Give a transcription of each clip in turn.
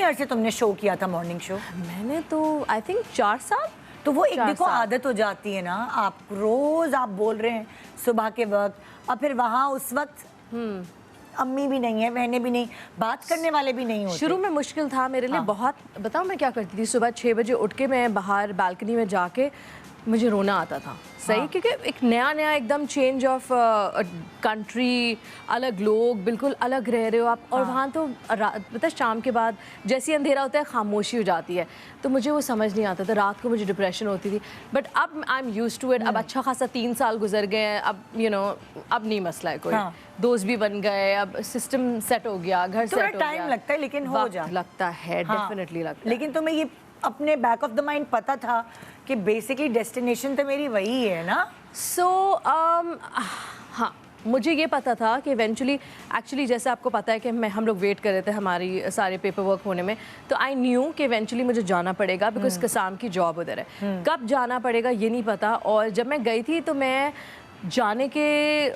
कितने अरसे तुमने शो किया था, मॉर्निंग शो? मैंने तो आई थिंक 4 साल। तो वो एक देखो आदत हो जाती है ना, आप रोज आप बोल रहे हैं सुबह के वक्त, और फिर वहाँ उस वक्त अम्मी भी नहीं है, बहनें भी नहीं, बात करने वाले भी नहीं होते। शुरू में मुश्किल था मेरे लिए बहुत। बताओ मैं क्या करती थी, सुबह 6 बजे उठ के मैं बाहर बालकनी में जाके मुझे रोना आता था। सही, क्योंकि एक नया एकदम चेंज ऑफ कंट्री, अलग लोग, बिल्कुल अलग रह रहे हो आप। और वहाँ तो पता है शाम के बाद जैसे ही अंधेरा होता है खामोशी हो जाती है, तो मुझे वो समझ नहीं आता था। रात को मुझे डिप्रेशन होती थी, बट अब I am use to it. अब अच्छा खासा 3 साल गुजर गए हैं, अब अब नहीं मसला है कोई। दोस्त भी बन गए, अब सिस्टम सेट हो गया, घर सेट हो गया। टाइम लगता है लेकिन हो जाता लगता है, डेफिनेटली लगता है। लेकिन तुम्हें ये अपने बैक ऑफ द माइंड पता था कि बेसिकली डेस्टिनेशन तो मेरी वही है ना? हाँ, मुझे ये पता था कि इवेंचुअली, एक्चुअली जैसे आपको पता है कि हम लोग वेट कर रहे थे हमारी सारे पेपर वर्क होने में, तो आई न्यू कि इवेंचुअली मुझे जाना पड़ेगा, बिकॉज कसाम की जॉब उधर है। कब जाना पड़ेगा ये नहीं पता। और जब मैं गई थी तो मैं जाने के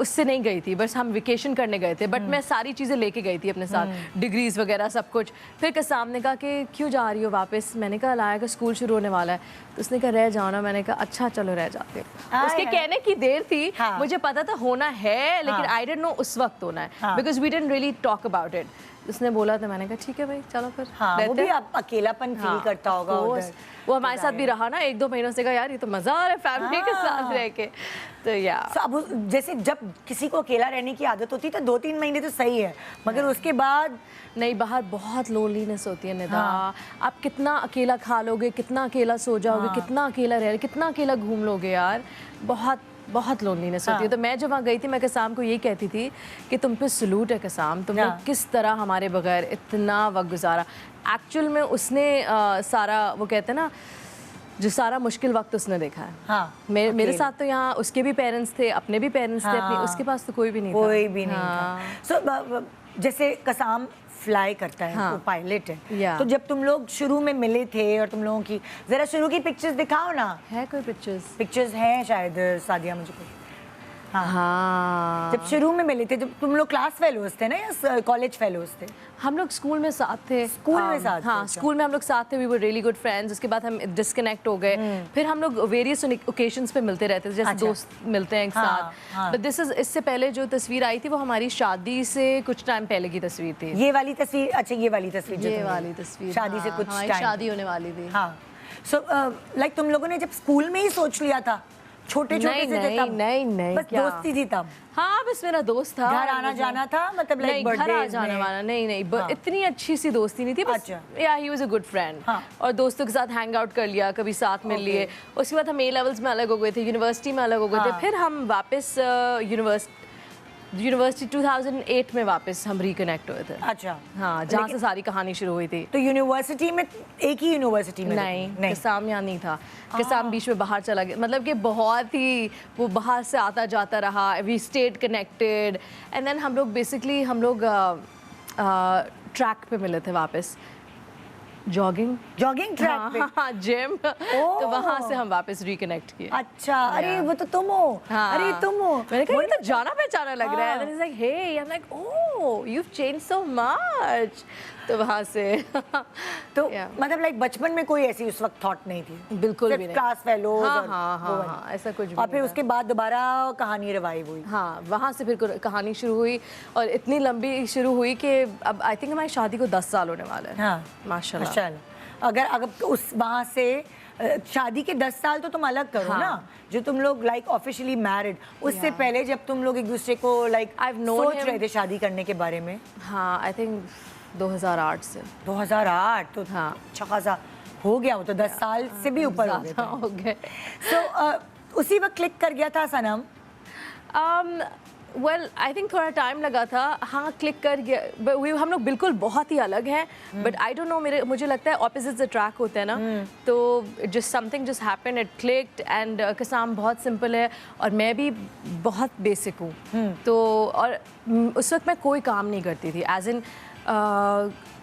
उससे नहीं गई थी, बस हम वेकेशन करने गए थे, बट मैं सारी चीज़ें लेके गई थी अपने साथ, डिग्रीज वगैरह सब कुछ। फिर कसाम ने कहा कि क्यों जा रही हो वापस? मैंने कहा लाया कि स्कूल शुरू होने वाला है। तो उसने कहा रह जाओ ना। मैंने कहा अच्छा चलो रह जाते हो। उसके कहने की देर थी, मुझे पता था होना है, लेकिन आई डिडंट नो उस वक्त होना है, because we didn't really talk about it. उसने बोला था, मैंने कहा ठीक है भाई चलो फिर। वो भी आप अकेलापन फील करता होगा उधर। वो हमारे साथ भी रहा ना 1-2 महीनों से, कहा यार ये तो मजा आ रहा है फैमिली के साथ रह के। तो अब जैसे जब किसी को अकेला रहने की आदत होती है तो 2-3 महीने तो सही है, मगर उसके बाद नहीं, बाहर बहुत लोनलीनेस होती है निदा। आप कितना अकेला खा लोगे, कितना अकेला सो जाओगे, कितना अकेला रह, कितना अकेला घूम लोगे यार, बहुत लोनलीनेस होती है। तो मैं जब वहाँ गई थी, मैं कसाम को यही कहती थी कि तुम पे सलूट है कसाम, तुमने किस तरह हमारे बगैर इतना वक्त गुजारा। एक्चुअल में उसने सारा, वो कहते हैं ना, जो सारा मुश्किल वक्त उसने देखा है। मेरे साथ तो यहाँ उसके भी पेरेंट्स थे, अपने भी पेरेंट्स थे, अपने उसके पास तो कोई भी नहीं था। सो जैसे कसाम फ्लाई करता है, वो पायलट है, तो जब तुम लोग शुरू में मिले थे और तुम लोगों की जरा शुरू की पिक्चर्स दिखाओ ना। है कोई पिक्चर्स हैं शायद सादिया मुझे को? जब शुरू में मिले थे, जब तुम लोग क्लास फेलोज थे ना या कॉलेज फेलोज थे? हम लोग स्कूल में साथ थे। स्कूल में साथ? हाँ, स्कूल में हम लोग साथ थे, we were really good friends. उसके बाद हम डिस्कनेक्ट हो गए, फिर हम लोग वेरियस ओकेजन्स पे मिलते रहते थे, जैसे दोस्त मिलते हैं एक साथ। बट दिस इज, इससे पहले जो तस्वीर आई थी वो हमारी शादी से कुछ टाइम पहले की तस्वीर थी। ये वाली तस्वीर? अच्छा, ये वाली तस्वीर शादी से कुछ टाइम, शादी होने वाली थी। हाँ, सो लाइक तुम लोगों ने जब स्कूल में ही सोच लिया था, छोटे से थे तब? नहीं, बस दोस्ती थी तब? हाँ, बस मेरा दोस्त था। घर आना जाना था, मतलब लाइक घर आ जाना वाला नहीं, इतनी अच्छी सी दोस्ती नहीं थी, बस या he was a good friend. और दोस्तों के साथ हैंग आउट कर लिया, कभी साथ मिल लिए। उसके बाद हम ए लेवल्स में अलग हो गए थे, यूनिवर्सिटी में अलग हो गए थे, फिर हम वापस यूनिवर्सिटी 2008 में वापस हम रिकनेक्ट हुए थे। अच्छा, हाँ, जहाँ से सारी कहानी शुरू हुई थी। तो यूनिवर्सिटी में, एक ही यूनिवर्सिटी में? नहीं, कसाम यहाँ नहीं था। कसाम बीच में बाहर चला गया, मतलब कि बहुत ही वो बाहर से आता जाता रहा। We stayed connected and then हम लोग बेसिकली ट्रैक पे मिले थे वापस, जॉगिंग ट्रैक पे। हाँ, जिम। तो वहाँ से हम वापस रिकनेक्ट किए। अच्छा, अरे वो तो तुम हो। अरे तुम हो। मैंने कहा ये तो जाना पहचाना लग रहा है। Then he's like, hey, I'm like, oh, you've changed so much. तो वहाँ से तो मतलब लाइक बचपन में कोई ऐसी उस वक्त थॉट नहीं थी? बिल्कुल भी नहीं। Class fellows? हाँ, ऐसा कुछ भी। और फिर उसके बाद दोबारा कहानी रिवाइव हुई? हाँ, वहाँ से फिर कहानी शुरू हुई, और इतनी लंबी शुरू हुई कि अब आई थिंक हमारी शादी को 10 साल होने वाले हैं। हाँ, माशाल्लाह। अगर उस वहाँ से शादी के 10 साल तो तुम अलग करो ना, जो तुम लोग लाइक ऑफिशियली मैरिड, उससे पहले जब तुम लोग एक दूसरे को लाइक सोच रहे थे शादी करने के बारे में? हाँ, आई थिंक 2008 से। 2008 तो अच्छा खासा हो गया, वो तो 10 साल से भी ऊपर हो गए। तो उसी वक्त क्लिक कर गया था सनम? वेल, आई थिंक थोड़ा टाइम लगा था। हाँ, क्लिक कर गया। हम लोग बिल्कुल बहुत ही अलग हैं, बट आई डोंट नो, मुझे लगता है ऑपोजिट्स अट्रैक्ट होते हैं ना, तो just something just happened, it clicked. And Kasam बहुत सिंपल है और मैं भी बहुत बेसिक हूँ। तो और उस वक्त मैं कोई काम नहीं करती थी, एज इन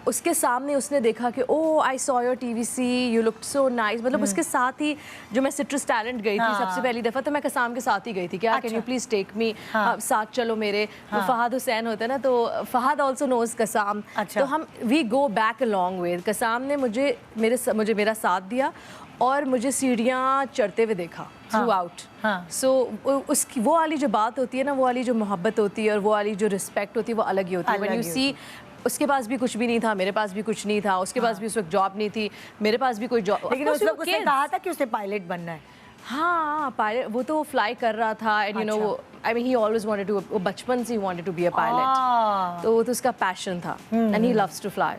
उसके सामने उसने देखा कि oh I saw your TVC, you looked so nice, मतलब उसके साथ ही जो मैं सिट्रस टैलेंट गई थी सबसे पहली दफ़ा, तो मैं कसाम के साथ ही गई थी कि can you please take me, साथ चलो मेरे। तो फहद हुसैन होता है ना, तो फहद ऑल्सो नोज कसाम, तो हम we go back a long way. Kasam ने मुझे मेरा साथ दिया और मुझे सीढ़ियाँ चढ़ते हुए देखा थ्रू आउट। सो उसकी वो वाली जो बात होती है ना, वो वाली जो मोहब्बत होती है और वो वाली जो रिस्पेक्ट होती है, वो अलग ही होती है। व्हेन यू सी उसके पास भी कुछ भी नहीं था, मेरे पास भी कुछ नहीं था, उसके पास भी उस वक्त जॉब नहीं थी, मेरे पास भी कोई जॉब, लेकिन उस वक्त उसने कहा था कि उसे पायलट बनना है। हाँ, पायलट, वो तो फ्लाई कर रहा था and you know, I mean he always wanted to, वो बचपन से ही wanted to be a pilot, तो वो तो उसका पैशन था and he loves to fly.